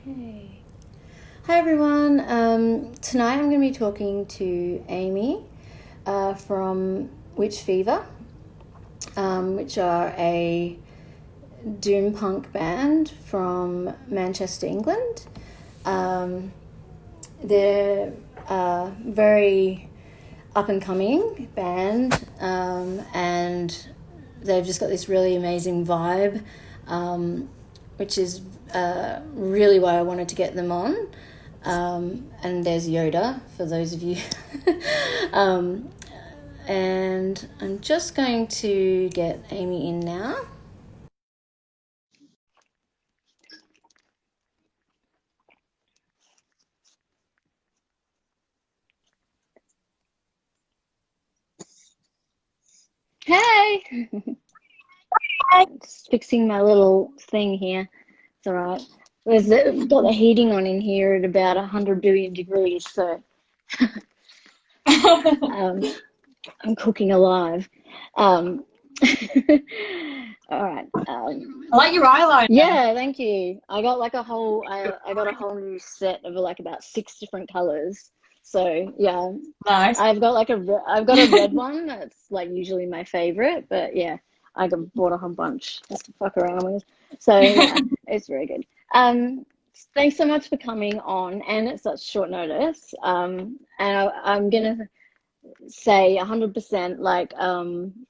Okay. Hi everyone. Tonight I'm going to be talking to Amy from Witch Fever, which are a doom punk band from Manchester, England. Um, they're very up and coming band, and they've just got this really amazing vibe, which is really why I wanted to get them on. And there's Yoda for those of you. um, and I'm just going to get Amy in now. Hey! Just fixing my little thing here. It's all right. Got the heating on in here at about 100 billion degrees, so um, I'm cooking alive. Um, all right. I like your eyeliner. Yeah, thank you. I got like a whole I got a whole new set of like about six different colors. So yeah, Nice. I've got a red one that's like usually my favorite, but yeah, bought a whole bunch just to fuck around with. So yeah, it's very good. Thanks so much for coming on and at such short notice. I'm gonna say 100% like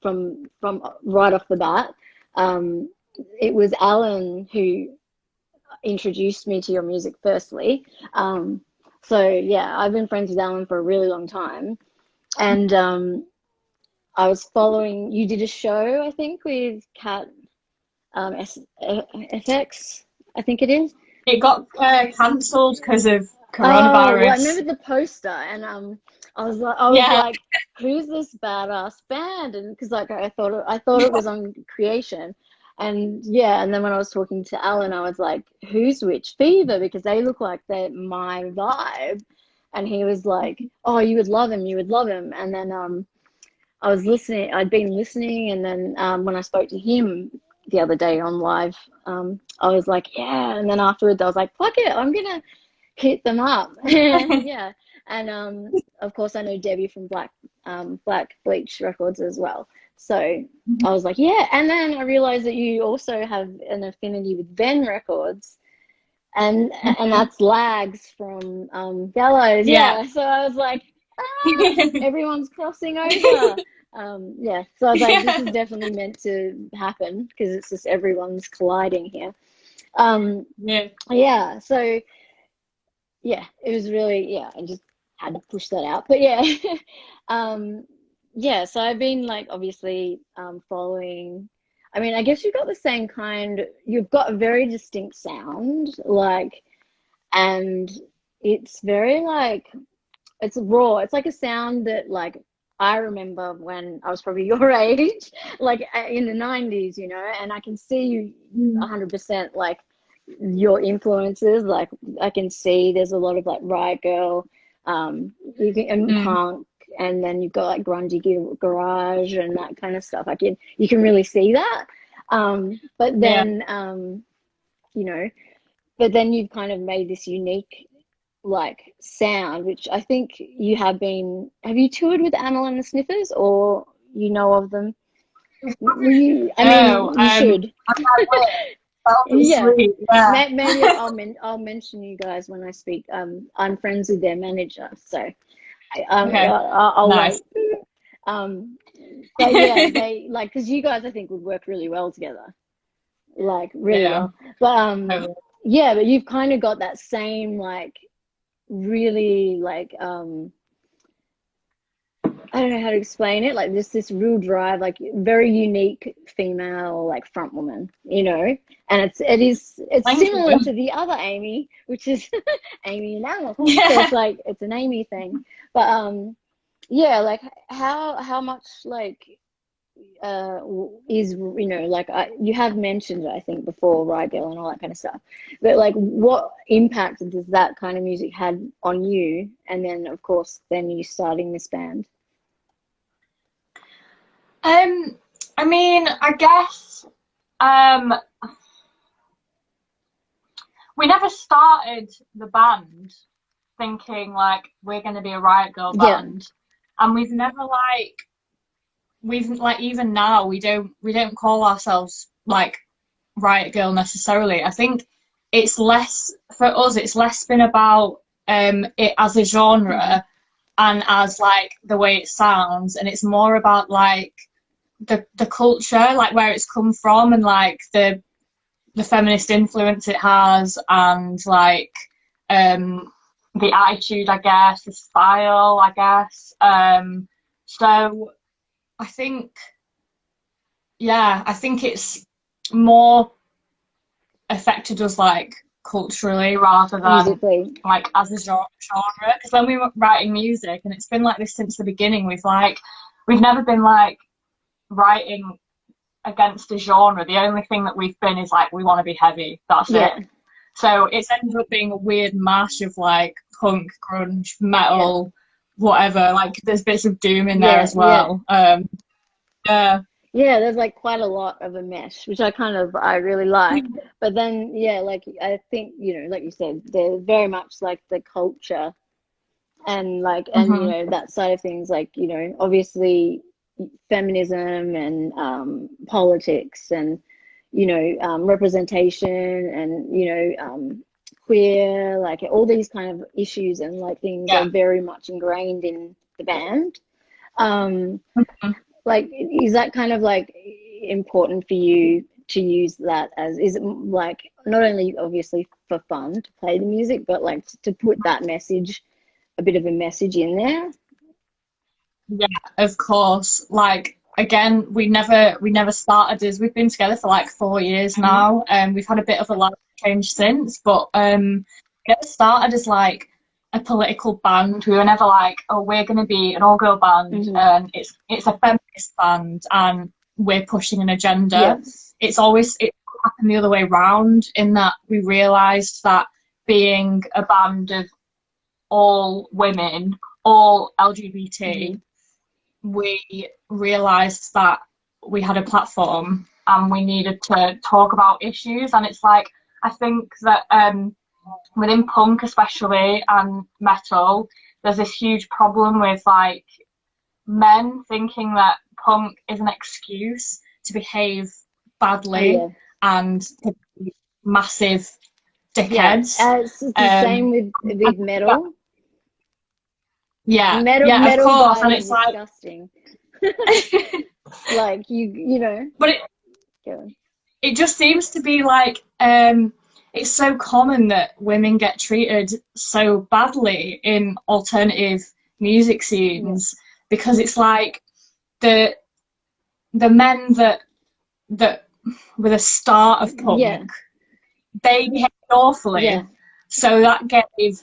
from right off the bat. Um, it was Alan who introduced me to your music firstly. So yeah, I've been friends with Alan for a really long time, and I was following. You did a show, I think, with Cat FX, I think it is. It got cancelled because of Oh, well, I coronavirus. remember the poster, and I was Yeah, like, who's this badass band? And because like I thought it was on Creation, and yeah, and then when I was talking to Alan, I was like, who's Witch Fever? Because they look like they're my vibe, and he was like, oh, you would love him, you would love him, and then I was listening, I'd been listening, and then when I spoke to him the other day on live, I was like, yeah, and then afterwards I was like, fuck it, I'm gonna hit them up. And yeah, and of course I know Debbie from Black Bleach Records as well. So I was like, yeah, and then I realized that you also have an affinity with Ben Records, and that's Lags from Gallows. yeah. Yeah, so I was like, everyone's crossing over. Yeah, so I was like, this is Yeah. definitely meant to happen because it's just everyone's colliding here. Yeah. Yeah, so yeah, it was really, yeah, I just had to push that out. But yeah, um, yeah, so I've been like obviously following. I mean, I guess you've got the same kind, you've got a very distinct sound, like, and it's very like, it's raw. It's like a sound that like I remember when I was probably your age, like in the 90s, and I can see you Mm. 100% like your influences. Like I can see there's a lot of like Riot Girl, and Mm. punk, and then you've got like grungy garage and that kind of stuff. You can really see that. But Yeah. then you know, but then you've kind of made this unique like sound, which I think you have been. Have you toured with Amyl and the Sniffers, or you know of them? I No, mean, you should. I can't wait. Yeah, Obviously, yeah. maybe I'll mention you guys when I speak. I'm friends with their manager, so Okay, I'll nice. wait. Um, but yeah, they like because you guys I think would work really well together, like really Yeah. well. But Totally. yeah, but you've kind of got that same like really like I don't know how to explain it. Like just this real drive, like very unique female like front woman, And it's Thank similar you. to the other Amy, which is Amy and Al. So Yeah. it's an Amy thing. But yeah, like how much like is like you have mentioned I think before Rydell and all that kind of stuff, but like what impact does that kind of music had on you, and then of course then you starting this band? Um, I mean, I guess, um, we never started the band thinking like we're going to be a Riot Girl band, and we've like even now we don't call ourselves like Riot Girl necessarily. I think it's less for us. It's less been about it as a genre and as like the way it sounds, and it's more about like the culture, like where it's come from, and like the feminist influence it has, and like the attitude, I guess, the style, I guess. So I think, yeah, I think it's more affected us like culturally rather than musically. like as a genre. Because when we were writing music, and it's been like this since the beginning, we've never been like writing against a genre. The only thing that we've been is like we want to be heavy. That's it. So it's ended up being a weird mash of like punk, grunge, metal, whatever. Like there's bits of doom in there as well. Yeah, there's like quite a lot of a mesh, which I really like. But then, yeah, like I think, you know, like you said, they're very much like the culture and like, and you know, that side of things, like, you know, obviously feminism and politics and, you know, representation and, you know, queer, like all these kind of issues and like things are very much ingrained in the band. Like, is that kind of like important for you to use that as, is it like not only obviously for fun to play the music, but like to put that message, a bit of a message in there? Yeah, of course. Like again, we never started as we've been together for like 4 years now, and we've had a bit of a life change since, but we never started as like a political band. We were never like, oh, we're gonna be an all-girl band, and it's a feminist band and we're pushing an agenda. It's happened the other way round, in that we realised that being a band of all women, all LGBT, we realised that we had a platform and we needed to talk about issues. And it's like, I think that within punk especially and metal, there's this huge problem with like men thinking that punk is an excuse to behave badly and to be massive dickheads. It's the same with metal. Of course, and it's like disgusting. Like you know, but it just seems to be like it's so common that women get treated so badly in alternative music scenes, because it's like the men that were the start of punk, they behaved awfully, so that gave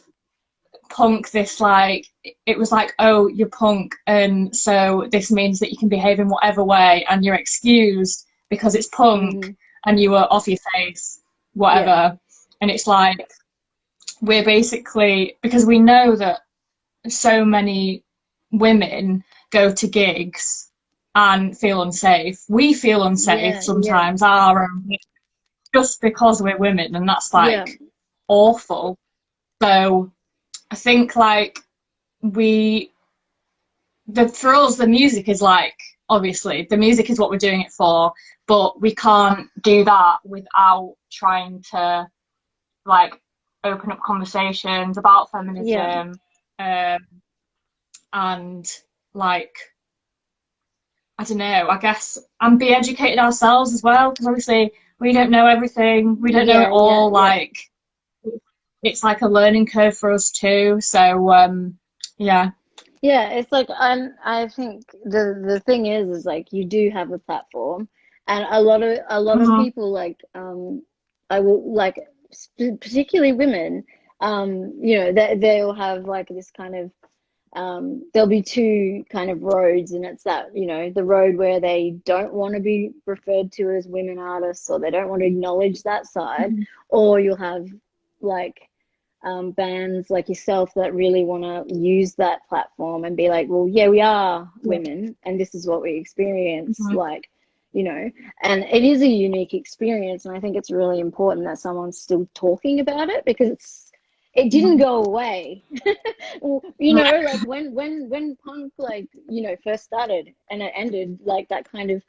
punk this like, it was like, oh, you're punk, and so this means that you can behave in whatever way and you're excused because it's punk and you were off your face, whatever. And it's like, we're basically, because we know that so many women go to gigs and feel unsafe. We feel unsafe sometimes, our own, just because we're women, and that's like awful. So I think like for us, the music is like, obviously the music is what we're doing it for, but we can't do that without trying to like open up conversations about feminism, and like, I don't know, I guess, and be educated ourselves as well, because obviously we don't know everything, we don't know it all. Like it's like a learning curve for us too. So it's like, I think the thing is like, you do have a platform, and a lot of people like I will like, particularly women, you know, they'll have like this kind of there'll be two kind of roads, and it's that, you know, the road where they don't want to be referred to as women artists, or they don't want to acknowledge that side, or you'll have like bands like yourself that really want to use that platform and be like, well, yeah, we are women and this is what we experience, like, you know, and it is a unique experience. And I think it's really important that someone's still talking about it because it didn't go away. You know, like when punk, like, you know, first started and it ended, like that kind of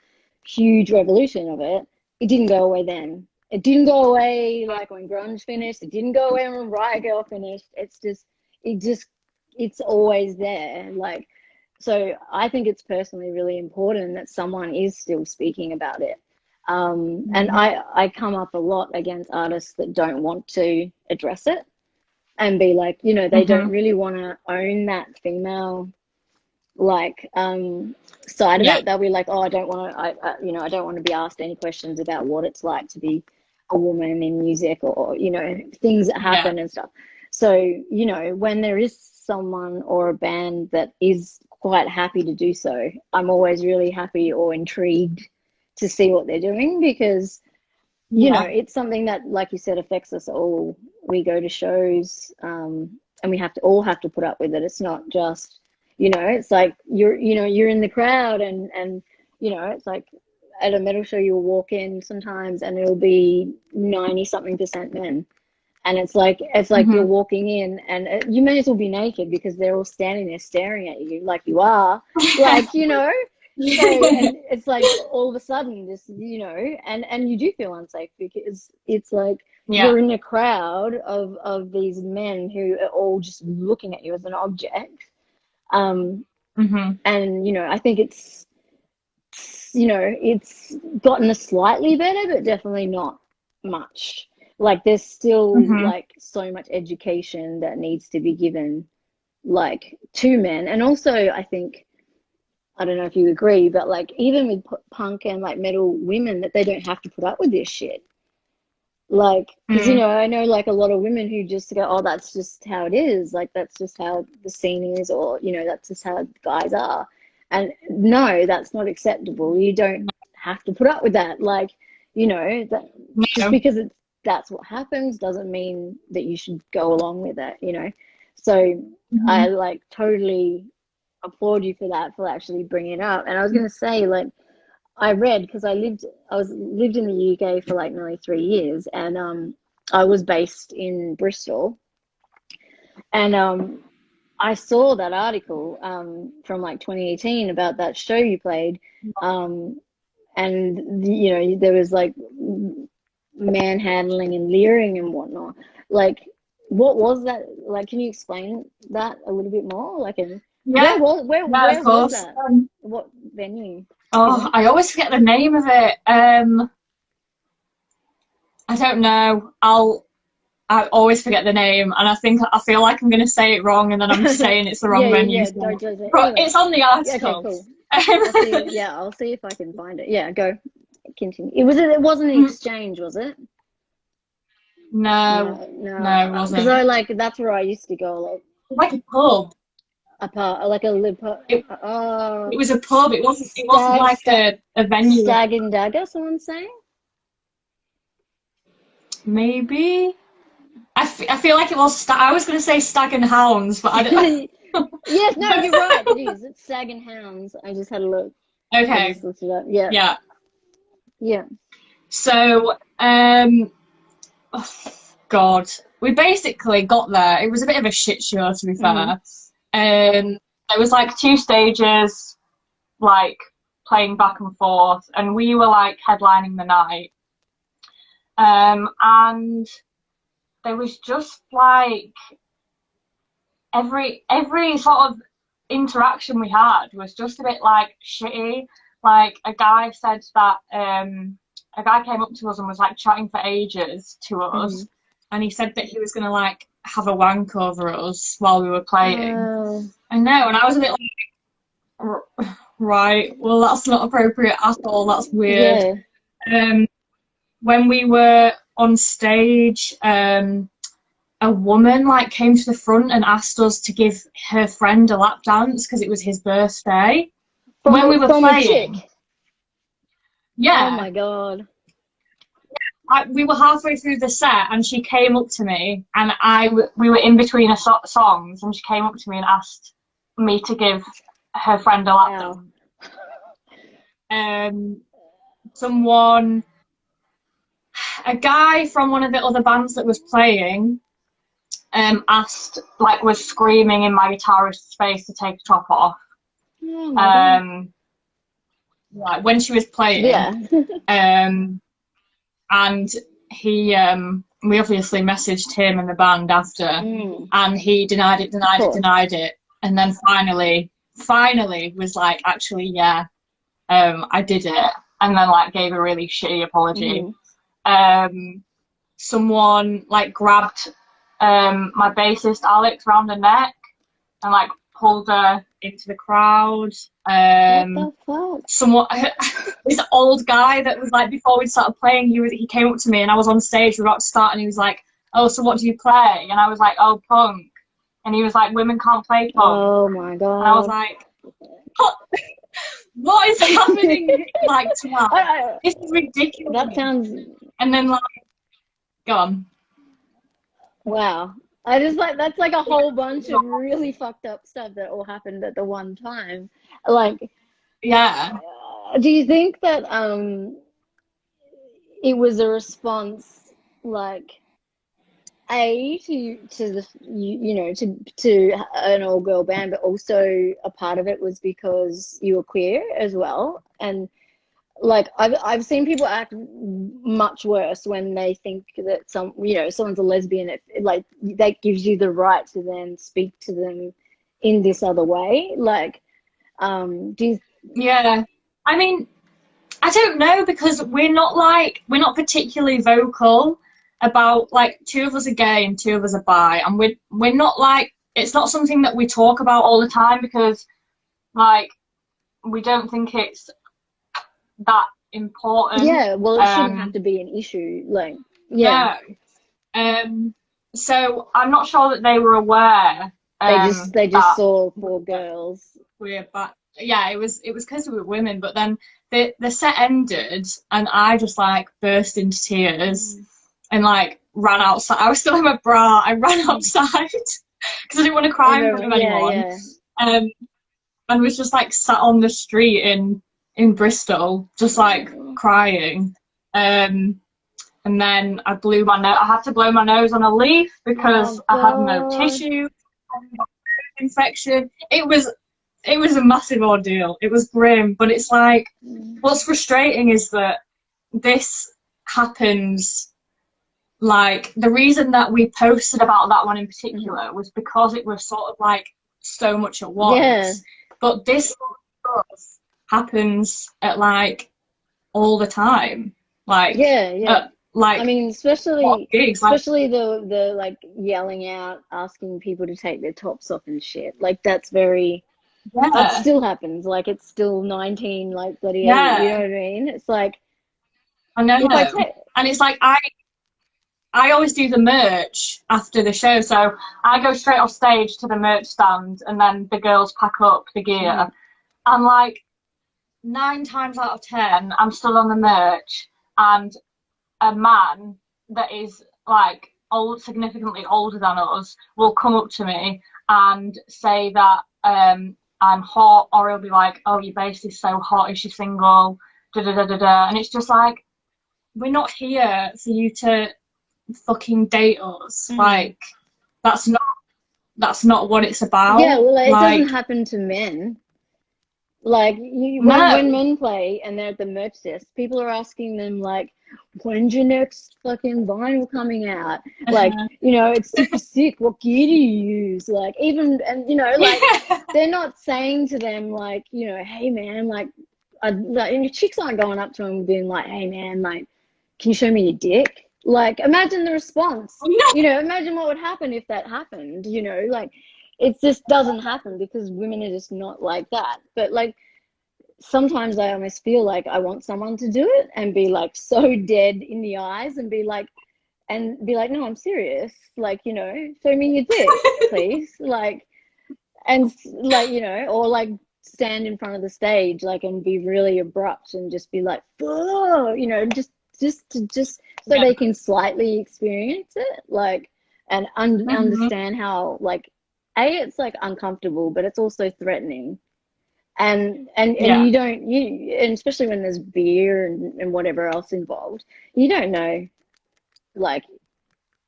huge revolution of it, it didn't go away then. It didn't go away like when grunge finished. It didn't go away when Riot Girl finished. It just, it's always there. Like, so I think it's personally really important that someone is still speaking about it. And I come up a lot against artists that don't want to address it and be like, you know, they don't really want to own that female, like, side of it. They'll be like, oh, I don't want to, you know, I don't want to be asked any questions about what it's like to be a woman in music, or, you know, things that happen and stuff. So, you know, when there is someone or a band that is quite happy to do so, I'm always really happy or intrigued to see what they're doing, because, you know, it's something that, like you said, affects us all. We go to shows, and we all have to put up with it. It's not just, you know, it's like you're in the crowd, and you know, it's like at a metal show you'll walk in sometimes and it'll be 90-something% men. And it's like you're walking in and you may as well be naked because they're all standing there staring at you like you are, like, you know. So, and it's like all of a sudden this, you know, and you do feel unsafe because it's like you're in a crowd of these men who are all just looking at you as an object. And, you know, I think it's, you know, it's gotten slightly better, but definitely not much. Like there's still like so much education that needs to be given, like, to men. And also I think, I don't know if you agree, but like even with punk and like metal women, that they don't have to put up with this shit. Like, because, you know, I know like a lot of women who just go, oh, that's just how it is. Like, that's just how the scene is, or, you know, that's just how guys are. And no, that's not acceptable. You don't have to put up with that. Like, you know, that just because that's what happens doesn't mean that you should go along with it, you know. So I like totally applaud you for that, for actually bringing it up. And I was going to say, like, I read, because I lived in the UK for like nearly 3 years, and I was based in Bristol, and I saw that article from like 2018 about that show you played, and you know, there was like manhandling and leering and whatnot. Like, what was that? Like, can you explain that a little bit more? Like, where was that? What venue? Oh, I always forget the name of it. I don't know. I always forget the name, and I feel like I'm going to say it wrong, and then I'm saying it's the wrong venue. Yeah, so. anyway. It's on the article. Okay, cool. I'll see if I can find it. Yeah, go. Continue. It wasn't an exchange, was it? No, it wasn't. Because I like, that's where I used to go. Like a pub. Like a live pub. It was a pub. It wasn't like a venue. Stag and Dagger, someone's saying? Maybe. I feel like it was. I was going to say Stag and Hounds, but I don't. Yes, no, you're right. It is. It's Stag and Hounds. I just had a look. Okay. I just looked it up. Yeah. Yeah. Yeah. So, oh, God, we basically got there. It was a bit of a shit show, to be fair. There was like 2 stages, like playing back and forth, and we were like headlining the night. And there was just like every sort of interaction we had was just a bit like shitty. Like a guy said that a guy came up to us and was like chatting for ages to us, and he said that he was gonna like have a wank over us while we were playing. I know, and I was a bit like, right, well, that's not appropriate at all. That's weird. Yeah. When we were on stage, a woman like came to the front and asked us to give her friend a lap dance because it was his birthday. When we were playing. Yeah. Oh my God. We were halfway through the set and she came up to me, and we were in between songs, and she came up to me and asked me to give her friend a lap dance. someone, a guy from one of the other bands that was playing, asked, like, was screaming in my guitarist's face to take the top off. Oh my God. Like when she was playing. Yeah. And he, we obviously messaged him and the band after, and he denied it, and then finally was like, actually, yeah, I did it, and then like gave a really shitty apology. Someone like grabbed my bassist Alex round the neck and like pulled her into the crowd. What the fuck? Someone, this old guy that was like, before we started playing, he came up to me and I was on stage, we were about to start, and he was like, "Oh, so what do you play?" And I was like, "Oh, punk." And he was like, "Women can't play punk." Oh my God. And I was like, what is happening like tonight? This is ridiculous. That sounds. And then like, go on. Wow. I just like, that's like a whole bunch of really fucked up stuff that all happened at the one time. Like, yeah. Do you think that it was a response, like, A, to the you know to an all girl band, but also a part of it was because you were queer as well? And like I've seen people act much worse when they think that someone's a lesbian. Like that gives you the right to then speak to them in this other way. Like, do you? Yeah, I mean, I don't know, because we're not particularly vocal about, like, two of us are gay and two of us are bi, and we're not like, it's not something that we talk about all the time, because like we don't think it's that important. Yeah, well, it shouldn't have to be an issue. Like, yeah. No. So I'm not sure that they were aware. They just saw four girls. We're back. Yeah, it was because we were women, but then the set ended and I just like burst into tears and like ran outside. I was still in my bra. I ran outside because I didn't want to cry in front of anyone. Yeah. And was just like sat on the street in Bristol, just like crying. And then I blew my nose. I had to blow my nose on a leaf because I had no tissue. Infection. It was a massive ordeal. It was grim, but it's like, what's frustrating is that this happens, like, the reason that we posted about that one in particular was because it was sort of like so much at once. Yeah. But this stuff happens at like all the time. Like, like, I mean, especially gigs, especially the like yelling out, asking people to take their tops off and shit. Like that's very. Yeah. That still happens. Like it's still 19, like bloody 80, you know what I mean? It's like, I know. And it's like I always do the merch after the show, so I go straight off stage to the merch stand, and then the girls pack up the gear. And like 9 times out of 10, I'm still on the merch, and a man that is like significantly older than us will come up to me and say that I'm hot, or he'll be like, "Oh, your bass is so hot, is she single?" Da da da da da. And it's just like, we're not here for you to fucking date us. Like, that's not what it's about. Yeah, well, it doesn't happen to men. Like when men play and they're at the merch desk, people are asking them like, "When's your next fucking vinyl coming out?" Like, you know, it's super sick. What gear do you use? Like, even, and you know, like they're not saying to them like, you know, "Hey man, like and your chicks aren't going up to them being like, "Hey man, like, can you show me your dick?" Like, imagine the response. You know, imagine what would happen if that happened. You know, like. It just doesn't happen because women are just not like that. But like sometimes I almost feel like I want someone to do it and be like so dead in the eyes and be like, "No, I'm serious. Like, you know, show me your dick, please." Like, and like, you know, or like stand in front of the stage like and be really abrupt and just be like, "Oh," you know, just so they can slightly experience it, like, and understand how like. A, it's like uncomfortable, but it's also threatening. And Yeah. you don't, and especially when there's beer and whatever else involved, you don't know like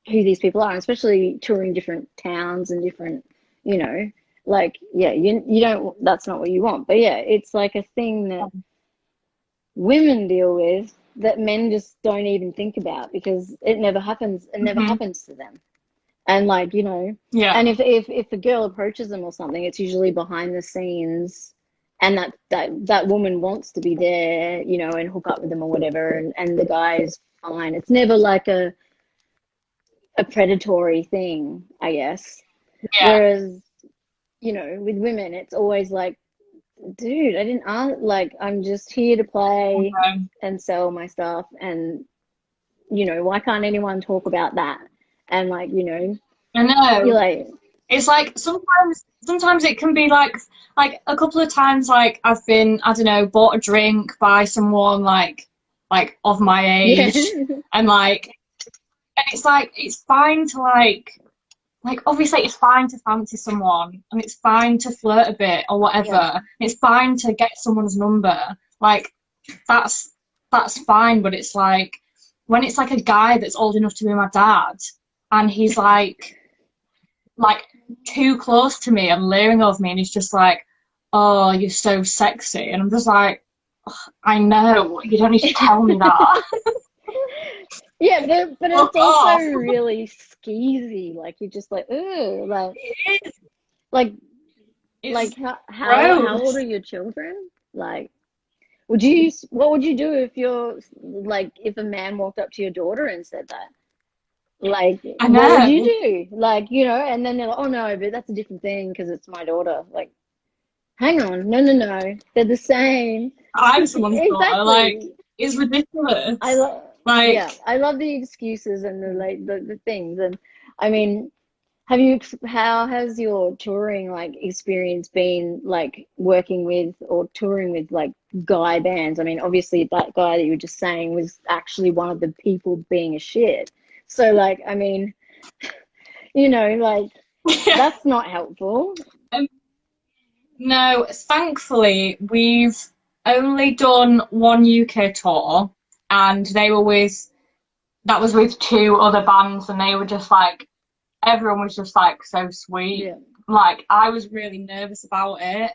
who these people are, especially touring different towns and different, you know, like yeah, you don't, that's not what you want. But yeah, it's like a thing that women deal with that men just don't even think about because it never happens. It never Hmm. happens to them. And like, you know, Yeah. and if a girl approaches them or something, it's usually behind the scenes, and that woman wants to be there, you know, and hook up with them or whatever, and the guy's fine. It's never like a predatory thing, I guess. Yeah. Whereas, you know, with women, it's always like, dude, I didn't ask, like, I'm just here to play Okay. and sell my stuff, and you know, why can't anyone talk about that? And like, you know, I you're know. like, It's like sometimes it can be like a couple of times like I've been, I don't know, bought a drink by someone like of my yeah, age, and like, and it's like it's fine to like obviously it's fine to fancy someone and it's fine to flirt a bit or yeah, whatever. It's fine to get someone's number. Like that's that's fine, but it's like when it's like a guy that's old enough to be my dad and he's like too close to me and leering over me and he's just like, oh, you're so sexy, and I'm just like, I know, you don't need to tell me that. yeah. But Fuck it's also off. really skeezy. Like you're just like, ugh, It is. like, It's how old are gross. your children? Like, would you, what would you do if you're like, if a man walked up to your daughter and said that? Like, I what would you know. do? Like, you know, and then they're like, oh no, but that's a different thing because it's my daughter. Like, hang on, no, no, no, they're the same. I'm someone's daughter. Like, Exactly. it's I ridiculous. love, yeah, Like, I love the excuses and the like the things. And I mean, have you, how has your touring like experience been like working with or touring with like guy bands? I mean, obviously that guy that you were just saying was actually one of the people being a shit. So like, I mean, you know, like yeah. that's not helpful. Um, no, thankfully, we've only done one UK tour, and they were with, that was with two other bands, and they were just like, everyone was just like so sweet. Yeah. Like, I was really nervous about it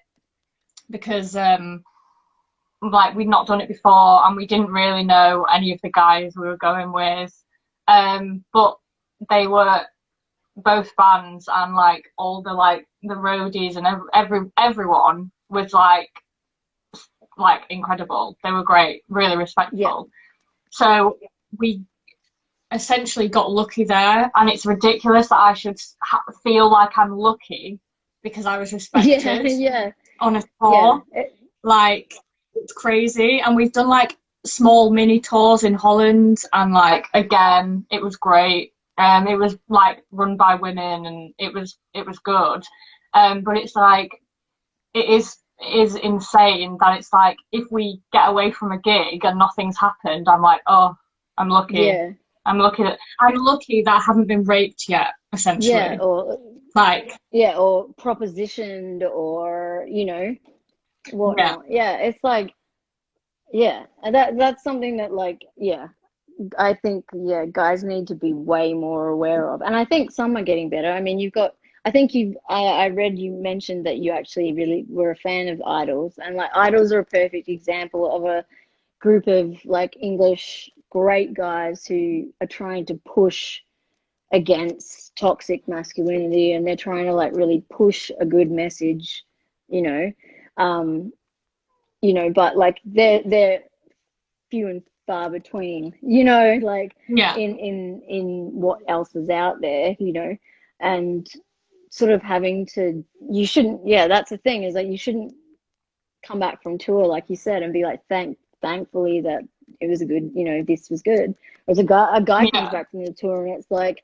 because, like, we'd not done it before, and we didn't really know any of the guys we were going with. But they were both bands, and like all the like the roadies and everyone was like incredible. They were great, really Yeah. respectful. So we essentially got lucky there, and it's ridiculous that I should feel like I'm lucky because I was Yeah. respected Yeah. on a Yeah. tour. Like, it's crazy, and we've done like small mini tours in Holland, and like again, it was great. It was like run by women, and it was good. But it's like it is insane that it's like if we get away from a gig and nothing's happened, I'm like, oh, I'm lucky. Yeah. I'm lucky that I haven't been raped yet, Yeah. essentially. Or Like, yeah, or propositioned or, you know, yeah, whatnot. Yeah, it's like, yeah, and that's something that like, yeah, I think, yeah, guys need to be way more aware of. And I think some are getting better. I mean, you've got, I think I read you mentioned that you actually really were a fan of Idols, and like Idols are a perfect example of a group of like English great guys who are trying to push against toxic masculinity, and they're trying to like really push a good message, you know. Um, you know, but like they're few and far between, you know, like yeah, in what else is out there, you know, and sort of having to, you shouldn't, yeah, that's the thing, is that you shouldn't come back from tour like you said and be like, thankfully that it was a good, you know, this was good. Whereas a guy comes yeah. back from the tour and it's like,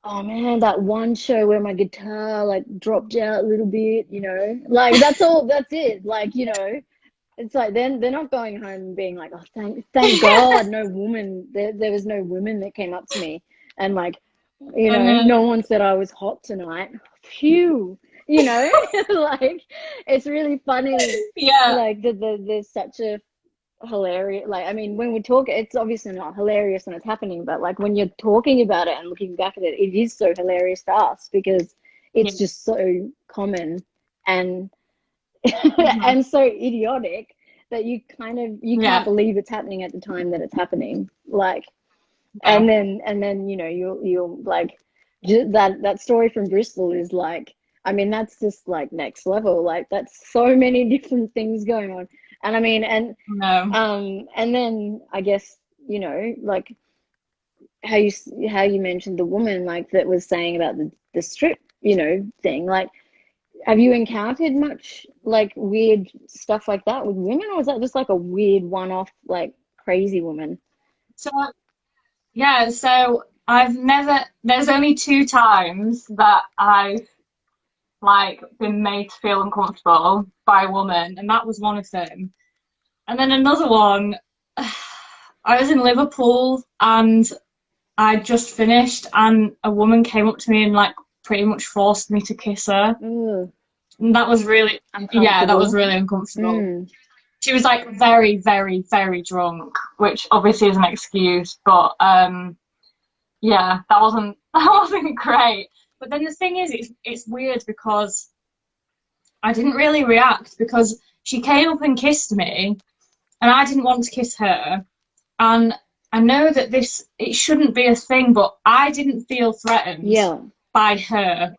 oh man, that one show where my guitar like dropped out a little bit, you know, like that's all, that's it. Like, you know, it's like then they're not going home and being like, oh, thank God, no woman, there was no woman that came up to me and like, you I know, know. no one said I was hot tonight. Phew, you know, like it's really funny. Yeah. Like there's such a hilarious, like, I mean, when we talk, it's obviously not hilarious when it's happening, but like when you're talking about it and looking back at it, it is so hilarious to us because Yeah. it's just so common and Hmm. and so idiotic that you can't Yeah. believe it's happening at the time that it's happening. Like, No. and then you know you'll like that story from Bristol is like, I mean, that's just like next level. Like that's so many different things going on. And I mean, No. and then I guess, you know, like how you mentioned the woman like that was saying about the strip, you know, thing. Like, have you encountered much like weird stuff like that with women, or is that just like a weird one-off, like crazy woman? So yeah, so I've never, there's only two times that I've like been made to feel uncomfortable by a woman, and that was one of them. And then another one, I was in Liverpool and I just finished, and a woman came up to me and like pretty much forced me to kiss her. Ugh, And that was really, yeah, that was uncomfortable. really uncomfortable. Mm. She was like very, very, very drunk, which obviously is an excuse, but yeah, that wasn't that wasn't great. But then the thing is, it's weird because I didn't really react because she came up and kissed me, and I didn't want to kiss her. And I know that this it shouldn't be a thing, but I didn't feel threatened Yeah. by her.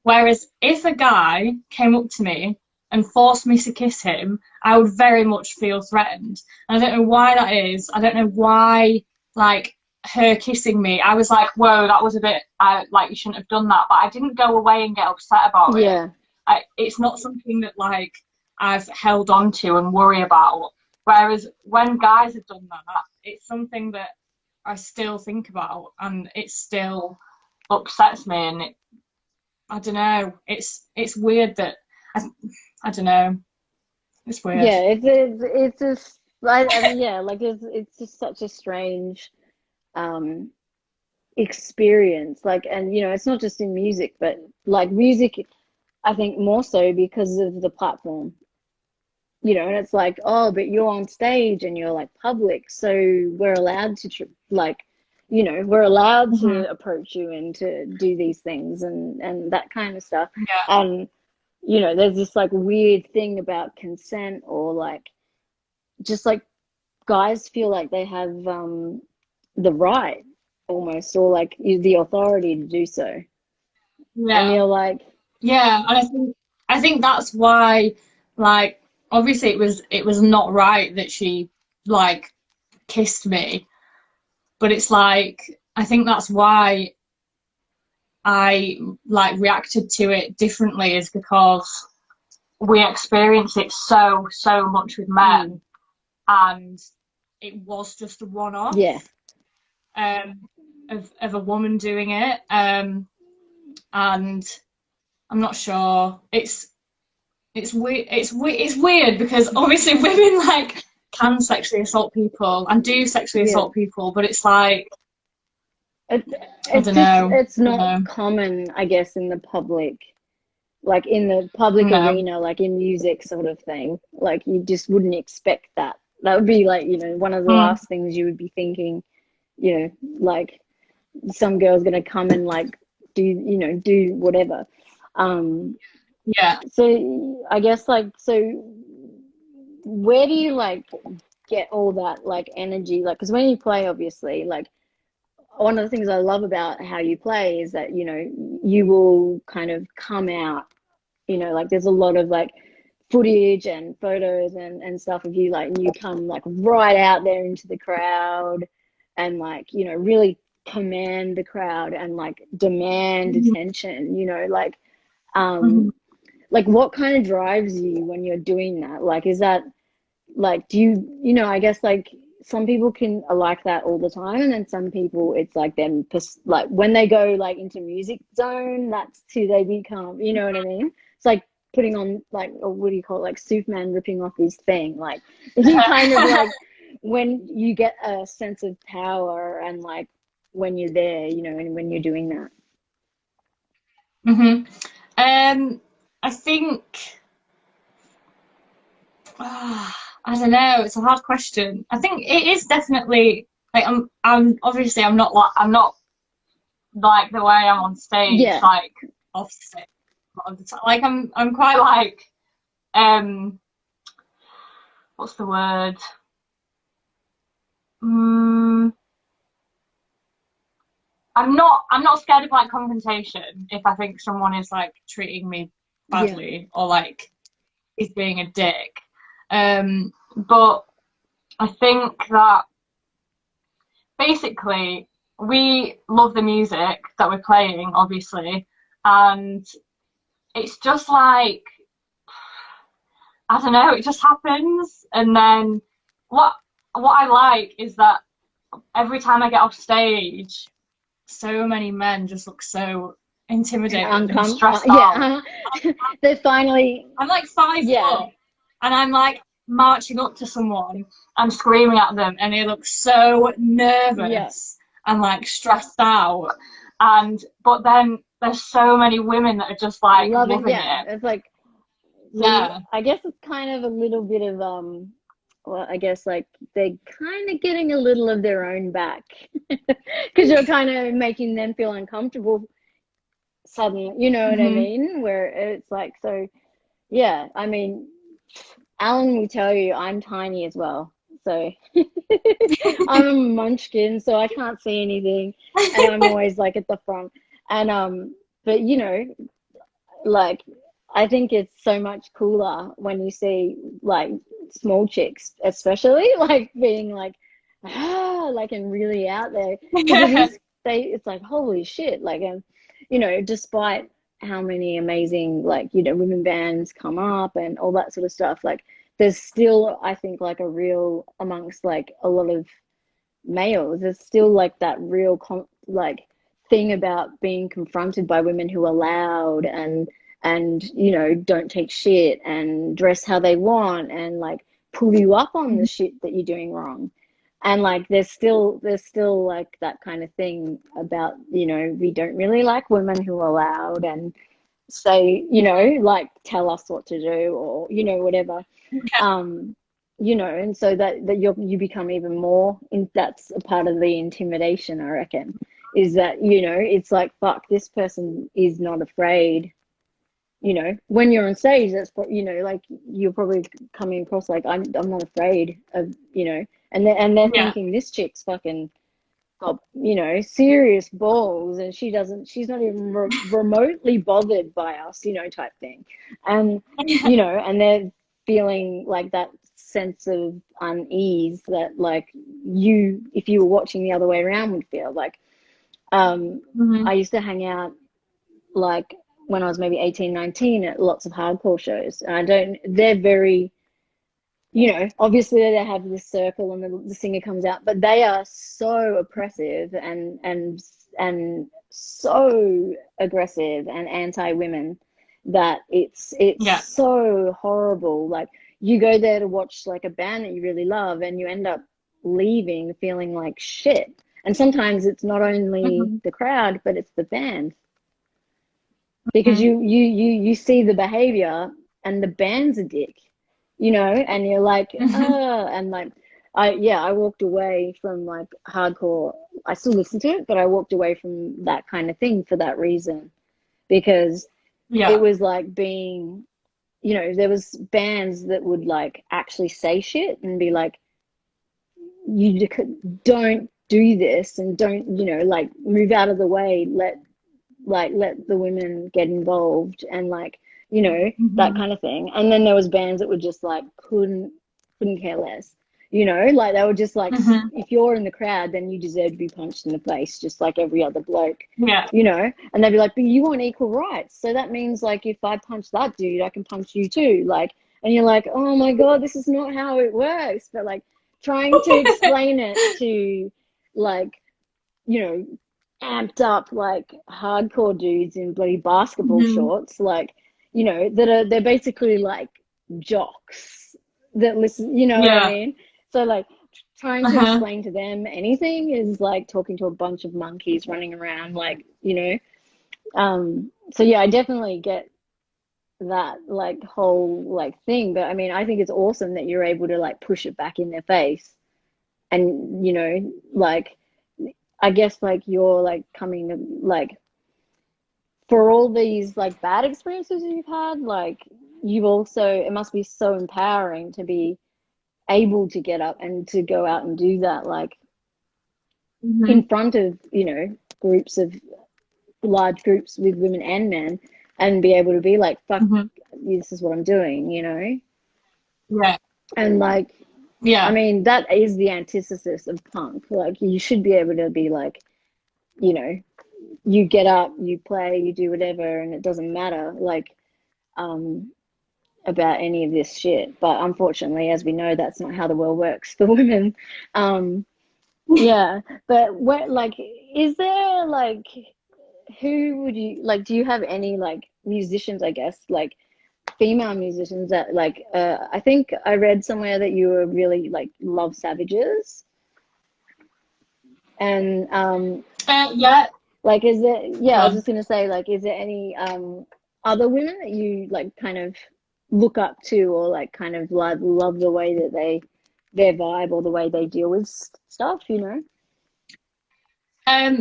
Whereas if a guy came up to me and forced me to kiss him, I would very much feel threatened. And I don't know why that is. I don't know why, like, her kissing me, I was like, whoa, that was a bit, like, you shouldn't have done that. But I didn't go away and get upset about it. Yeah. It's not something that, like, I've held on to and worry about. Whereas when guys have done that, it's something that I still think about and it still upsets me, and I don't know. It's weird that I, I don't know. It's weird. Yeah, it's just I mean, yeah, like it's just such a strange um experience. Like, and you know, it's not just in music, but like music, I think more so because of the platform. You know, and it's like, oh, but you're on stage and you're like public, so we're allowed to like, you know, we're allowed Hmm. to approach you and to do these things and that kind of stuff. Yeah. And you know, there's this like weird thing about consent, or like just like guys feel like they have the right almost, or like the authority to do so. And Yeah. you're like, Yeah. And I think that's why, like, obviously it was not right that she like kissed me, but it's like I think that's why I like reacted to it differently, is because we experience it so much with mm, men, and it was just a one-off yeah, um, of a woman doing it, and I'm not sure. It's weird. It's weird because obviously women like can sexually assault people and do sexually yeah. assault people, but it's like It, I it's don't just, know. it's I don't not know. common, I guess, in the public, like in the public No. arena, like in music sort of thing. Like you just wouldn't expect that. That would be like, you know, one of the Mm, last things you would be thinking, you know, like some girl's gonna come and like do, you know, do whatever. Um, yeah. so I guess like, so where do you like get all that like energy? Like, because when you play, obviously, like one of the things I love about how you play is that, you know, you will kind of come out, you know, like there's a lot of like footage and photos and stuff of you, like, and you come like right out there into the crowd and like, you know, really command the crowd and like demand Mhm, attention, you know, um mhm. like what kind of drives you when you're doing that? Like, is that like, do you, you know, I guess like some people can are like that all the time, and then some people it's like them like when they go like into music zone, that's who they become. You know what I mean? It's like putting on like, or what do you call it, like Superman ripping off his thing. Like you kind of like when you get a sense of power and like when you're there, you know, and when you're doing that. Mhm. Um, I think, I don't know. It's a hard question. I think it is definitely like I'm obviously I'm not like the way I'm on stage, Yeah. like off stage a lot of the time. Like I'm quite like um, what's the word? Mm, I'm not scared of like confrontation if I think someone is like treating me Yeah. badly or like is being a dick. But I think that basically we love the music that we're playing, obviously, and it's just like I don't know, it just happens. And then what what I like is that every time I get off stage, so many men just look so intimidated and stressed out. Yeah. They finally, I'm like 5 foot, yeah. and I'm like marching up to someone and screaming at them, and they look so Yeah. nervous and like stressed out. And but then there's so many women that are just like Loving, loving yeah. it. It's like, so Yeah. I guess it's kind of a little bit of well, I guess like they're kind of getting a little of their own back because you're kind of making them feel uncomfortable suddenly, you know what I Hmm. mean? Where it's like, so yeah, I mean, Alan will tell you I'm tiny as well. So I'm a munchkin, so I can't see anything, and I'm always like at the front. And but you know, like I think it's so much cooler when you see like small chicks, especially like being like like and really out there because it is it's like holy shit like you know, despite how many amazing like you know women bands come up and all that sort of stuff, like there's still I think like a real amongst like a lot of males, there's still like that real like thing about being confronted by women who are loud and you know don't take shit and dress how they want and like pull you up on the shit that you're doing wrong. And like there's still like that kind of thing about you know we don't really like women who are loud and say you know like tell us what to do or you know whatever. um you know, and so that you become even more in, that's a part of the intimidation I reckon, is that you know it's like fuck this person is not afraid. You know when you're on stage that's you know like you're probably coming across like I'm not afraid of you know and they're Yeah. thinking this chick's fucking got you know serious balls and she's not even remotely bothered by us you know type thing. And you know and they're feeling like that sense of unease that like you if you were watching the other way around would feel like. Hmm. I used to hang out like when I was maybe 18 19 at lots of hardcore shows and I don't they're very you know, obviously they have this circle and the singer comes out, but they are so oppressive and so aggressive and anti-women that it's Yeah. so horrible. Like you go there to watch like a band that you really love and you end up leaving feeling like shit. And sometimes it's not only Hmm. the crowd, but it's the band because Hmm. you see the behavior and the band's a dick, you know, and you're like and like I walked away from like hardcore. I still listen to it, but I walked away from that kind of thing for that reason because it Yeah. was like being you know there was bands that would like actually say shit and be like you don't do this and don't you know like move out of the way, let the women get involved and like you know that Hmm. kind of thing. And then there was bands that were just like couldn't care less, you know, like they were just like Hmm. if you're in the crowd then you deserve to be punched in the face just like every other bloke, Yeah. you know. And they'd be like but you want equal rights so that means like if I punch that dude I can punch you too, like. And you're like oh my god this is not how it works, but like trying to explain it to like you know, amped up like hardcore dudes in bloody basketball Hmm. shorts, like, you know, that are they're basically like jocks that listen, you know what I Yeah. mean? So like trying to Uh-huh. explain to them anything is like talking to a bunch of monkeys running around like, you know. So yeah, I definitely get that like whole like thing. But I mean, I think it's awesome that you're able to like push it back in their face, and like I guess like you're like coming to like for all these like bad experiences you've had, like you've also it must be so empowering to be able to get up and to go out and do that, like Hmm. in front of groups of large groups with women and men, and be able to be like, fuck, Hmm. this is what I'm doing. Yeah. And like, I Yeah. mean, that is the antithesis of punk. Like, you should be able to be like, you know, you get up, you play, you do whatever, and it doesn't matter like um about any of this shit. But unfortunately, as we know, that's not how the world works for women. Um, yeah, but what like is there like who would you like? Do you have any like musicians? I guess like female musicians that like I think I read somewhere that you were really like love Savages and Yeah. like is there yeah I was Gone. just gonna say like is there any other women that you like kind of look up to or like kind of love the way that their vibe or the way they deal with stuff.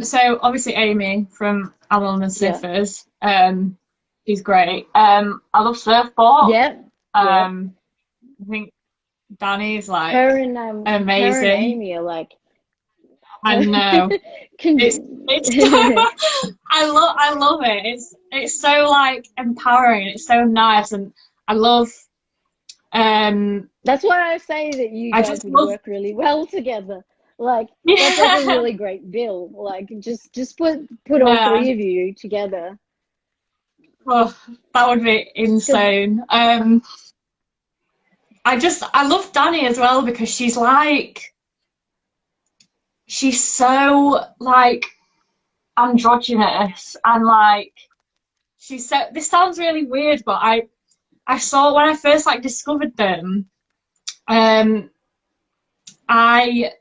So obviously Amy from Alan and Yeah, Sniffers. She's great. I love Surfball. yeah, yeah. I think Danny's like Her and amazing. Amy are like I know. It's can it's I love it. It's so like empowering. It's so nice, and I love um that's why I say that you I guys just would love work really well together. Like that's like a yeah. really great bill. Like just put all Yeah. three of you together. Oh, that would be Because insane. I love Danny as well because she's so like androgynous and like she's so this sounds really weird, but I saw when I first like discovered them, um I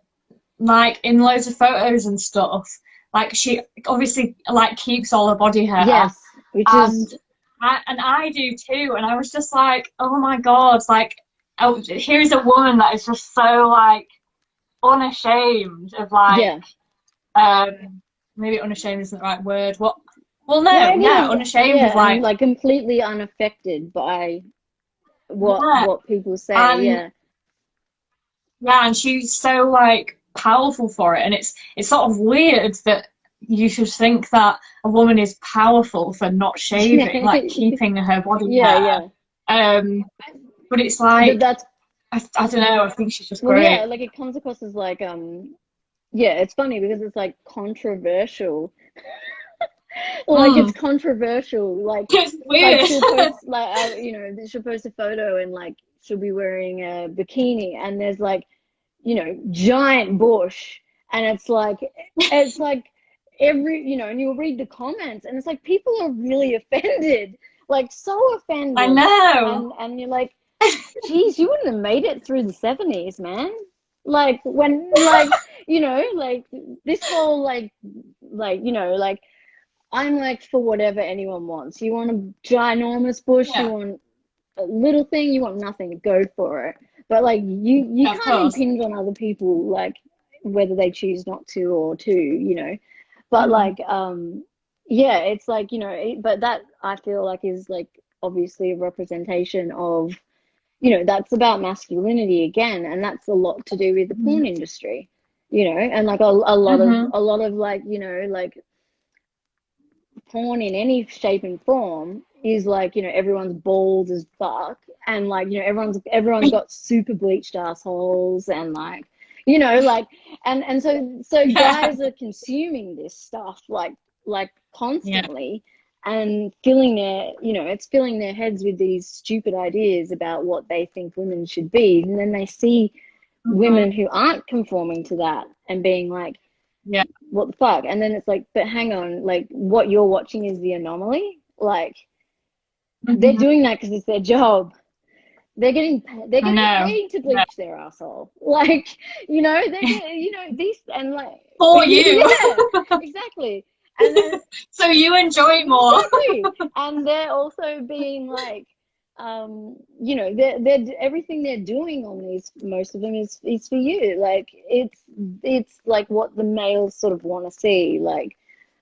like in loads of photos and stuff, like she obviously like keeps all her body hair yes, which and is I do too, and I was just like, oh my God, like oh, here's a woman that is just so like unashamed of like yeah. maybe unashamed isn't the right word. What? Well, No, no, I yeah, think unashamed of yeah, and like like completely unaffected by yeah, what people say. and Yeah. yeah, and she's so like powerful for it, and it's sort of weird that you should think that a woman is powerful for not shaving, like keeping her body Yeah, hair. yeah. Um, but it's But like that's I don't know. I think she's just well, yeah, great. like it comes across as like yeah, it's funny because it's like controversial. Like it's Mm. controversial. It's Like weird. she'll post like she'll post a photo and like she'll be wearing a bikini and there's like giant bush and it's like and you'll read the comments and it's like people are really offended, like so I offended, know. and you're like, geez, you wouldn't have made it through the 70s, man. Like when like this whole like I'm like for whatever anyone wants. You want a ginormous bush, you Yeah, want a little thing, you want nothing, go for it. But like you yeah, of can't course. impinge on other people like whether they choose not to or to. But Mm. like yeah, it's like, but that I feel like is like obviously a representation of, that's about masculinity again, and that's a lot to do with the porn industry, and like Mm-hmm. a lot of like, like porn in any shape and form is like, everyone's bald as fuck, and like, everyone's got super bleached assholes, and like, like, and so Yeah, guys are consuming this stuff like yeah. constantly, and filling it's filling their heads with these stupid ideas about what they think women should be, and then they see Mm-hmm. women who aren't conforming to that and being like, Yeah. what the fuck? And then it's like, but hang on, like what you're watching is the anomaly. Like they're Mm-hmm. doing that because it's their job. They're I getting know. paid to Yeah. bleach their asshole. Like they're getting these and like For you. yeah, exactly. And then So you enjoy more. exactly, and they're also being like, you know, they're everything they're doing on these, most of them is for you. Like it's like what the males sort of want to see, like,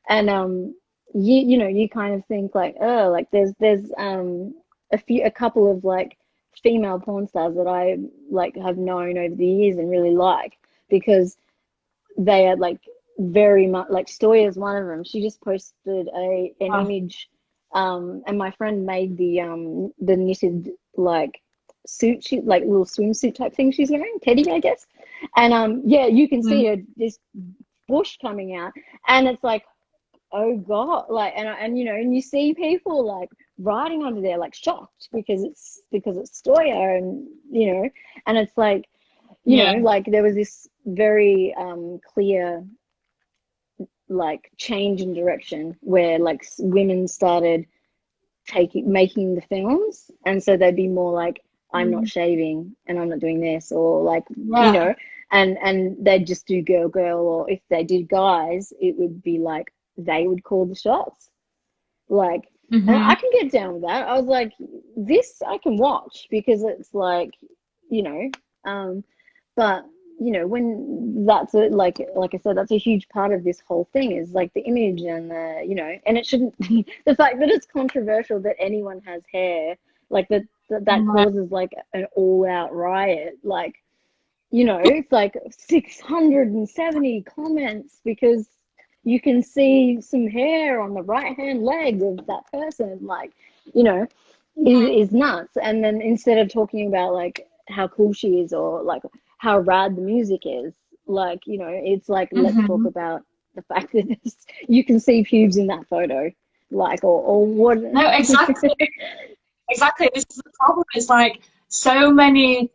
and you know, you kind of think like, oh, like there's a couple of like female porn stars that I like have known over the years and really like, because they are like very much like, Stoya's one of them. She just posted an Oh. image, and my friend made the knitted like suit, she like little swimsuit type thing she's wearing, teddy, I guess. And yeah, you can see Mm. her, this bush coming out, and it's like, oh God, like, and you know, and you see people like writing under there like shocked because it's Stoya, and you know, and it's like, you Yeah. know, like there was this very clear like change in direction where like women started making the films, and so they'd be more like, I'm not Mm. shaving and I'm not doing this, or like, you Yeah. know, and they'd just do girl, or if they did guys, it would be like they would call the shots, like, and I Hmm. can get down with that. I was like, this I can watch because it's like, you know, but you know, when that's a, like I said, that's a huge part of this whole thing, is like the image and the, you know, and it shouldn't be the fact that it's controversial that anyone has hair, like that causes like an all-out riot, like, you know, it's like 670 comments because you can see some hair on the right hand leg of that person, like, you know, is nuts. And then instead of talking about like how cool she is, or like how rad the music is, like, you know, it's like, let's talk Hmm. about the fact that you can see pubes in that photo, like, or what. No, exactly. Exactly. This is the problem. It's like so many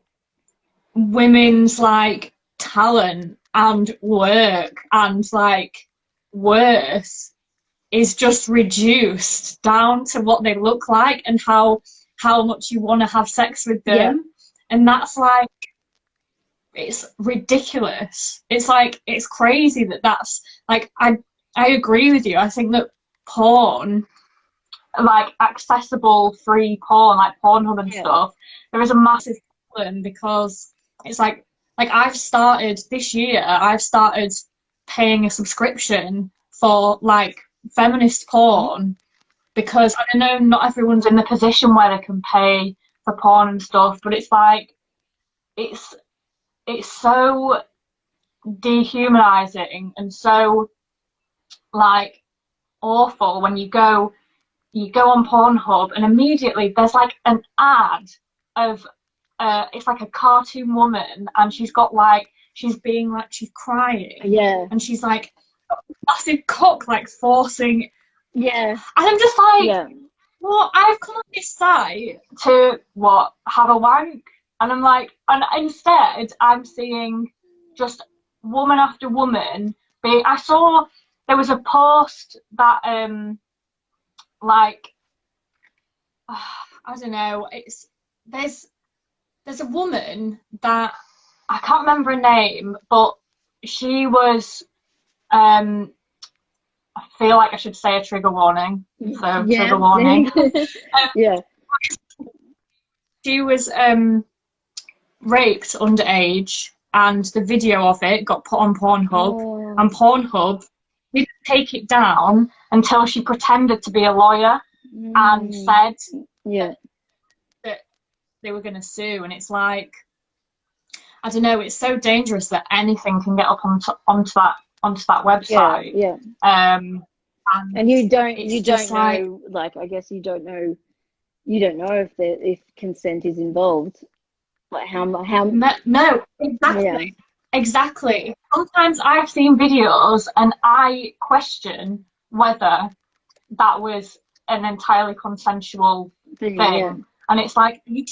women's like talent and work and like worth is just reduced down to what they look like and how much you want to have sex with Yeah, them. And that's like, it's ridiculous. It's like, it's crazy that that's like, I agree with you. I think that porn, like accessible free porn, like Pornhub and yeah, stuff, there is a massive problem because it's like I've started this year, I've started paying a subscription for like feminist mhm, porn, because I know not everyone's in the position where they can pay for porn and stuff, but it's like it's it's so dehumanizing and so like awful when you go on Pornhub and immediately there's like an ad of it's like a cartoon woman and she's got like she's being like she's crying yeah, and she's like massive cock like forcing, yeah, and I'm just like, yeah, well, I've come on this site to what, have a wank, and I'm like, and instead I'm seeing just woman after woman being. I saw there was a post that like I don't know, it's there's there's a woman that I can't remember her name, but she was I feel like I should say a trigger warning, so yeah, trigger warning. yeah. She was raped underage, and the video of it got put on Pornhub, Oh, and Pornhub didn't take it down until she pretended to be a lawyer and mm, said yeah, that, that they were going to sue. And it's like, I don't know, it's so dangerous that anything can get up onto that yeah, website. yeah. And And you it's just don't like, know, like, I guess you don't know if consent is involved. Like how no, yeah, exactly, exactly. Sometimes I've seen videos and I question whether that was an entirely consensual thing, yeah. thing. And it's like, you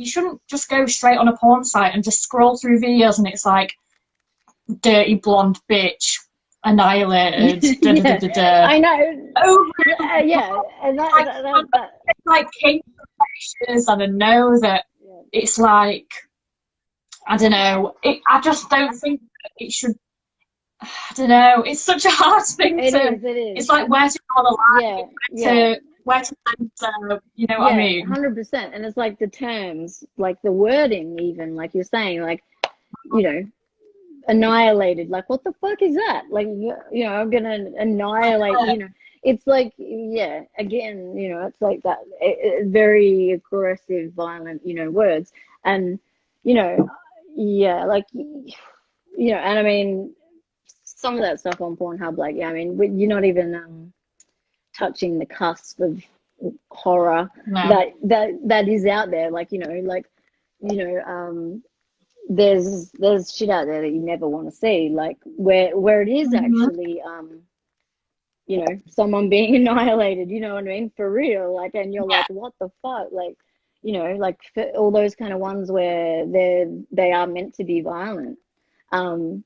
shouldn't just go straight on a porn site and just scroll through videos and it's like, dirty blonde bitch annihilated, da da da Yeah, da da. I know. Over Yeah, and like, that it's like king pictures, and I know that yeah. it's like, I don't know. I just don't think it should. I don't know. It's such a hard thing It to. is, it is. It's like where to draw the Yeah, line, yeah, where to censor. You know what I yeah, mean? 100%. And it's like the terms, like the wording, even like you're saying, like, you know, annihilated. Like, what the fuck is that? Like, I'm gonna annihilate. It's like, yeah, again, it's like that very aggressive, violent, words, and yeah, like, and I mean, some of that stuff on Pornhub, like, yeah, I mean, you're not even touching the cusp of horror No. that is out there. Like, you know, um, there's shit out there that you never want to see, like where it is Mm-hmm. actually someone being annihilated, you know what I mean, for real, like, and you're Yeah. like, what the fuck, like, like for all those kind of ones where they are meant to be violent. um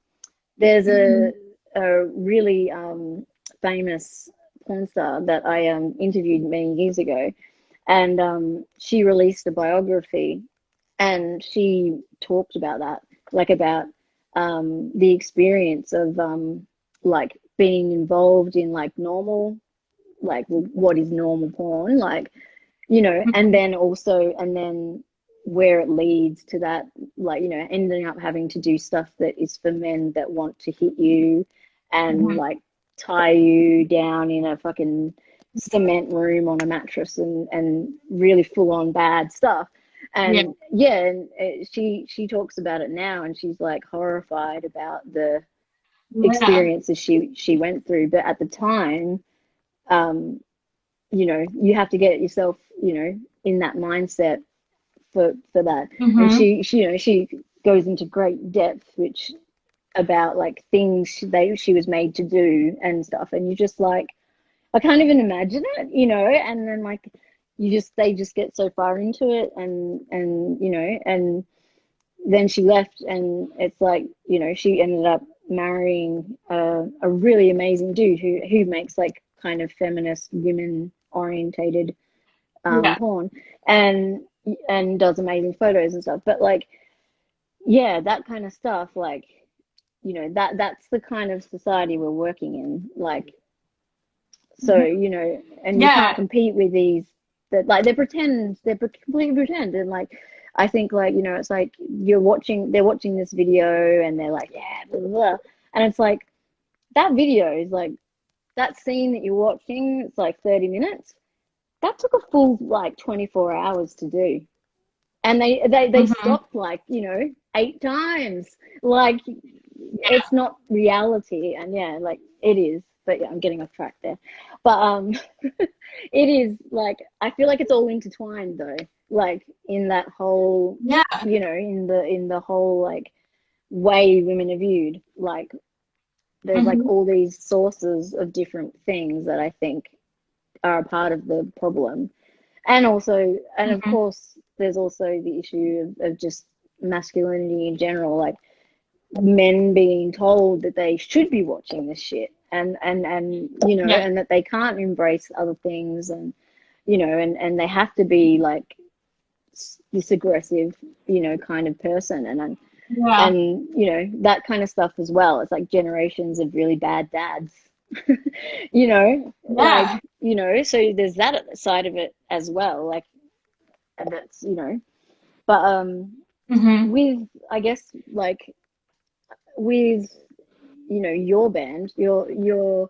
there's Mm-hmm. a really famous porn star that I interviewed many years ago, and she released a biography, and she talked about that, like about the experience of like being involved in like normal, like what is normal porn, like, and then also, and then where it leads to that, like, ending up having to do stuff that is for men that want to hit you and Mm-hmm. like tie you down in a fucking cement room on a mattress, and really full on bad stuff. Yeah. And yeah, and she talks about it now, and she's like horrified about the Yeah. experiences she went through. But at the time, um, you have to get yourself, in that mindset for that. And Mm-hmm. she goes into great depth, which about like things she was made to do and stuff. And you just like, I can't even imagine it, and then like they just get so far into it, and and then she left, and it's like, she ended up marrying a really amazing dude who makes like kind of feminist, women orientated Yeah. porn, and does amazing photos and stuff. But like, yeah, that kind of stuff, like, that's the kind of society we're working in, like, so, Mm-hmm. and you can't Yeah. compete with these that, like, they're completely pretend. And like, I think, like, it's like they're watching this video, and they're like, yeah, blah, blah, blah. And it's like, that video is like, that scene that you're watching, it's like 30 minutes. That took a full like 24 hours to do. And they Mm-hmm. stopped like, 8 times. Like, it's not reality. And yeah, like, it is. But yeah, I'm getting off track there. But it is like, I feel like it's all intertwined though, like in that whole, Yeah. in the whole like way women are viewed. Like, there's like Mm-hmm. all these sources of different things that I think are a part of the problem. And also, and of Mm-hmm. course, there's also the issue of just masculinity in general, like men being told that they should be watching this shit, and Yeah. and that they can't embrace other things, and and they have to be like this aggressive, kind of person, Yeah. and that kind of stuff as well. It's like generations of really bad dads. Like, Yeah. so there's that side of it as well, like, and that's, but Mm-hmm. with, I guess, like, with, your band, your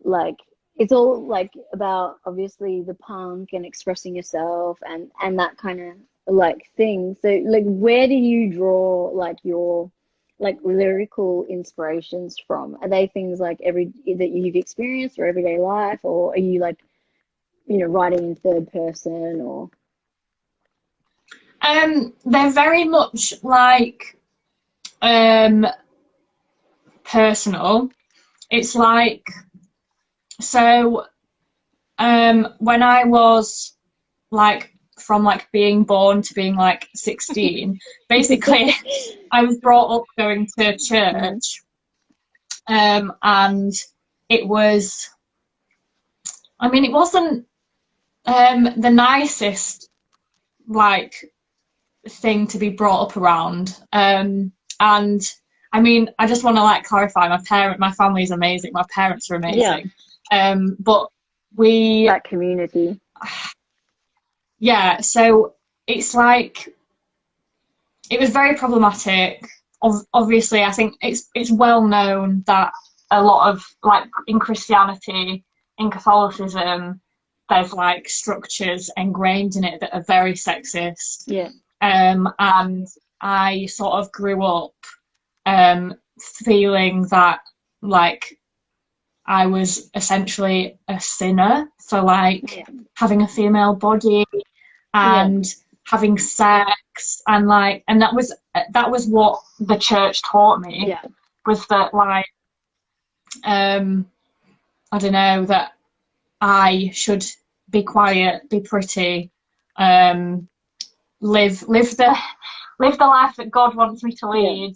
like, it's all like about obviously the punk and expressing yourself, and that kind of like thing. So like, where do you draw like your like lyrical inspirations from? Are they things like every that you've experienced or everyday life, or are you like, writing in third person, or They're very much like um personal. It's like, so when I was like, from like being born to being like 16, basically I was brought up going to Mhm. church, and it was, I mean, it wasn't the nicest like thing to be brought up around, and I mean, I just want to like clarify, my family is amazing. My parents are Yeah, amazing. But we, that community. yeah, so it's like, it was very problematic. Obviously, I think it's well known that a lot of like in Christianity, in Catholicism, there's like structures ingrained in it that are very sexist. Yeah, And I sort of grew up feeling that like I was essentially a sinner for like yeah, having a female body yeah, and having sex and like, and that was what the church taught me, yeah, was that like um I don't know, that I should be quiet, be pretty, um live the life that God wants me to yeah, lead.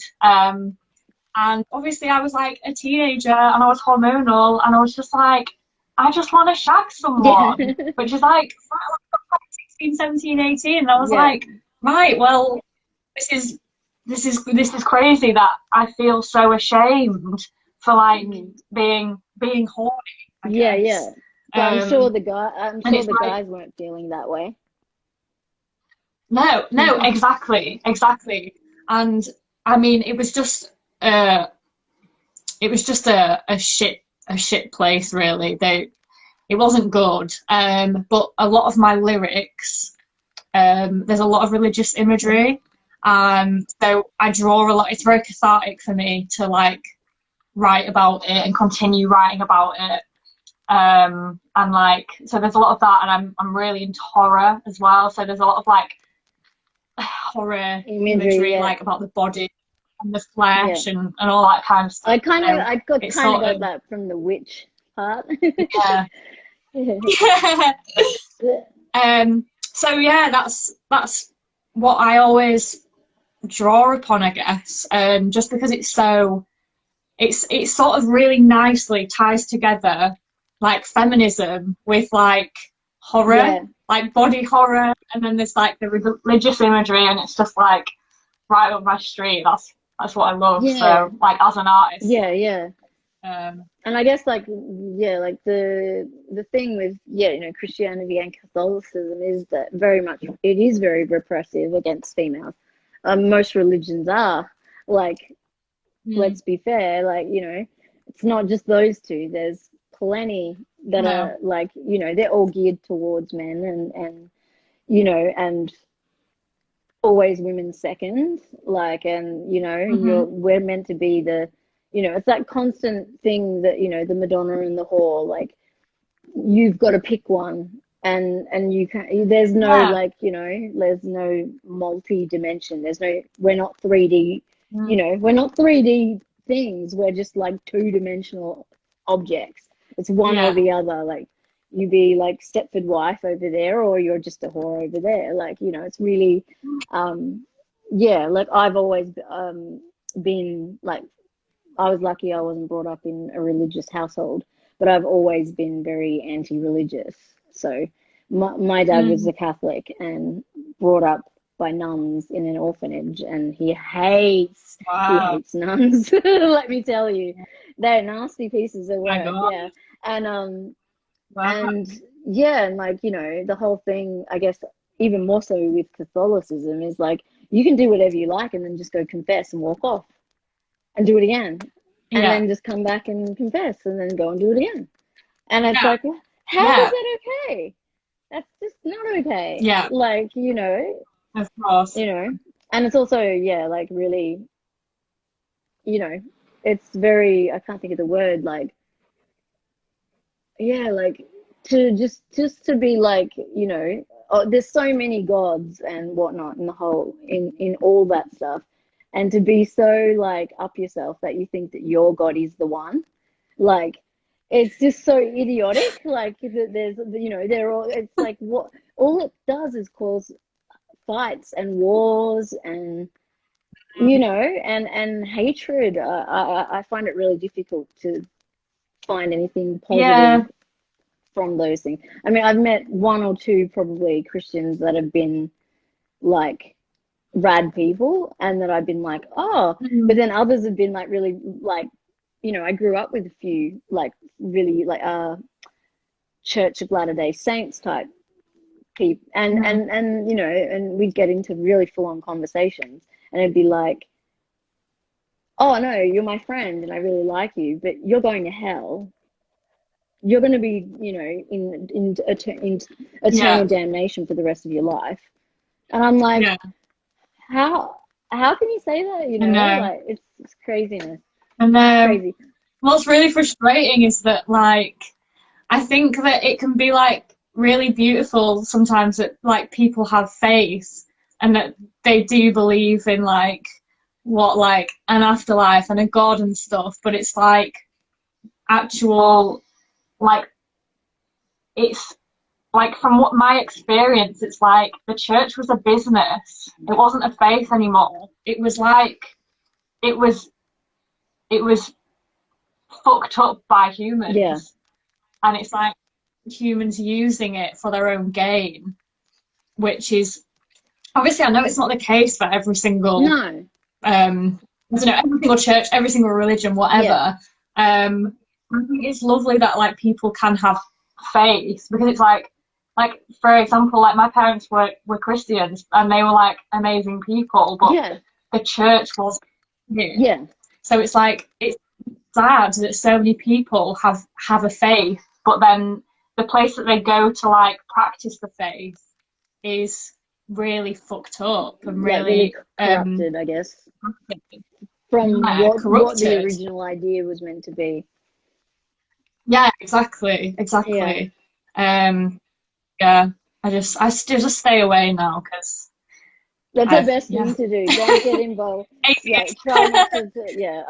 And obviously I was like a teenager and I was hormonal and I was just like, I just want to shag yeah, someone, which is like 16, 17, 18. And I was yeah, like, right, well, this is crazy that I feel so ashamed for like mm. being horny, I Yeah, yeah. guess. But Um, I'm and sure it's the like, guys weren't feeling that way. no, no, exactly, exactly. And I mean, uh, it was just a shit place, really. It wasn't good. But a lot of my lyrics, there's a lot of religious imagery. So I draw a lot. It's very cathartic for me to like write about it and continue writing about it. And like, so there's a lot of that, and I'm really into horror as well. So there's a lot of like horror Imagery, imagery, yeah, like about the body and the yeah. flesh and all that kind of stuff. So I got it's kind of sort got of, that from the witch part. yeah. Yeah. So yeah, that's what I always draw upon, I guess. Just because it's sort of really nicely ties together like feminism with like horror, Yeah, like body horror, and then there's like the religious imagery, and it's just like right up my street. That's what I love. yeah, So like as an artist, yeah, yeah. um, And I guess like yeah, like the thing with yeah, Christianity and Catholicism is that very much it is very repressive against females. Most religions are like, mm, let's be fair, like it's not just those two. There's plenty that no, are like they're all geared towards men and and always women second, like, and hmm, we're meant to be the it's that constant thing that the Madonna and the whore, like, you've got to pick one, and you can there's no, yeah, like, there's no multi-dimension, there's no, we're not 3D, mm, we're not 3D things, we're just like two-dimensional objects. It's one or yeah, the other, like you be like Stepford wife over there or you're just a whore over there, like, it's really yeah, like I've always been like, I was lucky I wasn't brought up in a religious household, but I've always been very anti-religious. So my dad was mm, a Catholic and brought up by nuns in an orphanage, and he wow, hates nuns. Let me tell you, they're nasty pieces of my work. God, Yeah, and wow, and yeah, and like the whole thing, I guess, even more so with Catholicism, is like you can do whatever you like and then just go confess and walk off and do it again, and yeah, then just come back and confess and then go and do it again. And it's yeah, like, how is yeah, that okay? That's just not okay. yeah, Like, of course, and it's also, yeah, like really, you know, it's very, I can't think of the word, like, yeah, like to just to be like, oh, there's so many gods and whatnot in the whole in all that stuff, and to be so like up yourself that you think that your god is the one, like it's just so idiotic. Like there's they're all, it's like, what all it does is cause fights and wars and and hatred. I find it really difficult to find anything positive yeah, from those things. I mean, I've met one or two probably Christians that have been like, rad people, and that I've been like, oh, but then others have been like really like, you know, I grew up with a few like really like Church of Latter-day Saints type people, and you know, and we'd get into really full-on conversations, and it'd be like, oh no, you're my friend and I really like you, but you're going to hell. You're going to be, you know, in eternal Yeah. damnation for the rest of your life. And I'm like, Yeah. how can you say that? You I know, know. like it's craziness. And It's crazy. what's really frustrating is that, like, I think that it can be like really beautiful sometimes that like people have faith and that they do believe in like what like an afterlife and a god and stuff, but it's like actual like it's like from what my experience, it's like the church was a business. It wasn't a faith anymore. It was like it was it was fucked up by Yeah. humans, and it's like humans using it for their own gain, which is obviously I know it's not the case for every single No. I don't know, every single church, every single religion, Yeah. whatever. I think it's lovely that like people can have faith because it's like for example, like my parents were Christians and they were like amazing people, but Yeah. the church was here. Yeah. So it's like it's sad that so many people have a faith, but then the place that they go to like practice the faith is really fucked up and Like really really corrupted, I guess, from yeah, what the corrupted. original idea was meant to be. Yeah, exactly, Yeah. exactly. Um, yeah, I just stay away now because That's the I've best yeah. thing to do. Don't get involved. Yeah, Atheist. try not to yeah,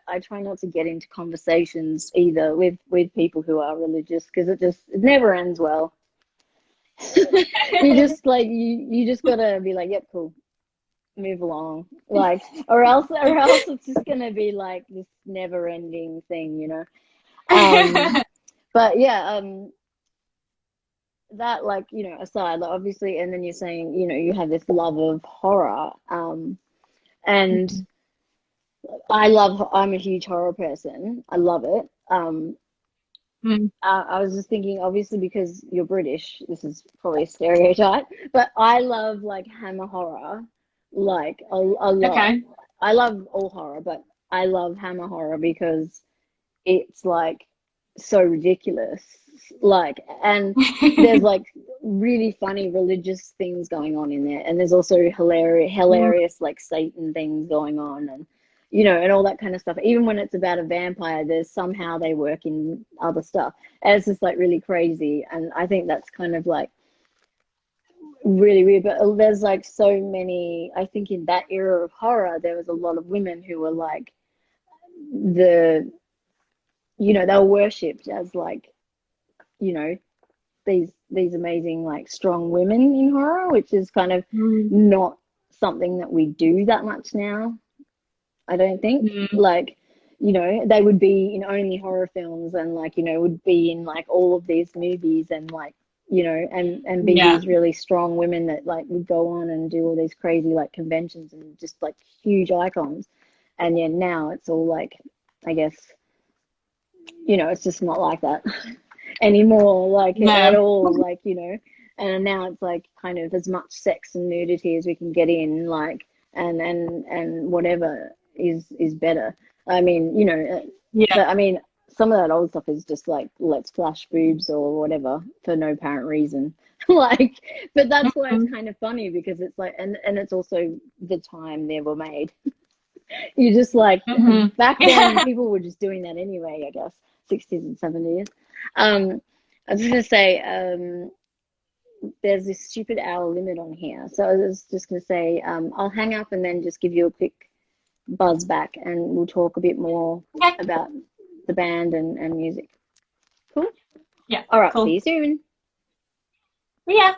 I try not to get into conversations either with people who are religious because it never ends well. You just like you just gotta be like, yep, cool, move along. Like or else it's just gonna be like this never ending thing, you know. But yeah, that like, you know, aside, like obviously, and then you're saying, you know, you have this love of horror. And I'm a huge horror person. I love it. Mm, I was just thinking, obviously, because you're British, this is probably a stereotype, but I love like Hammer horror, like a lot. okay. I love all horror, but I love Hammer horror because it's like so ridiculous. Like, and there's like really funny religious things going on in there, and there's also hilarious like Satan things going on, and you know, and all that kind of stuff. Even when it's about a vampire, there's somehow they work in other stuff, and it's just like really crazy. And I think that's kind of like really weird. But there's like so many. I think in that era of horror, there was a lot of women who were like the you know, they were worshipped as like, you know, these amazing like strong women in horror, which is kind of Mm, not something that we do that much now. I don't think. mm, Like, you know, they would be in only horror films and like, you know, would be in like all of these movies and like, you know, and be yeah. these really strong women that like would go on and do all these crazy like conventions and just like huge icons. And yeah, now it's all like, I guess, you know, it's just not like that anymore, like at No. all, like, you know, and now it's like kind of as much sex and nudity as we can get in, like, and whatever is better. I mean, you know, Yeah. but I mean, some of that old stuff is just like let's flash boobs or whatever for no apparent reason. Like, but that's why it's Mm, kind of funny because it's like, and it's also the time they were made. You just like mhm. back then people were just doing that anyway, I guess, 60s and 70s. I was just gonna say, there's this stupid hour limit on here. So I was just gonna say, I'll hang up and then just give you a quick buzz back and we'll talk a bit more Okay. about the band and music. Cool. Yeah. All right, see Cool. you soon. Yeah.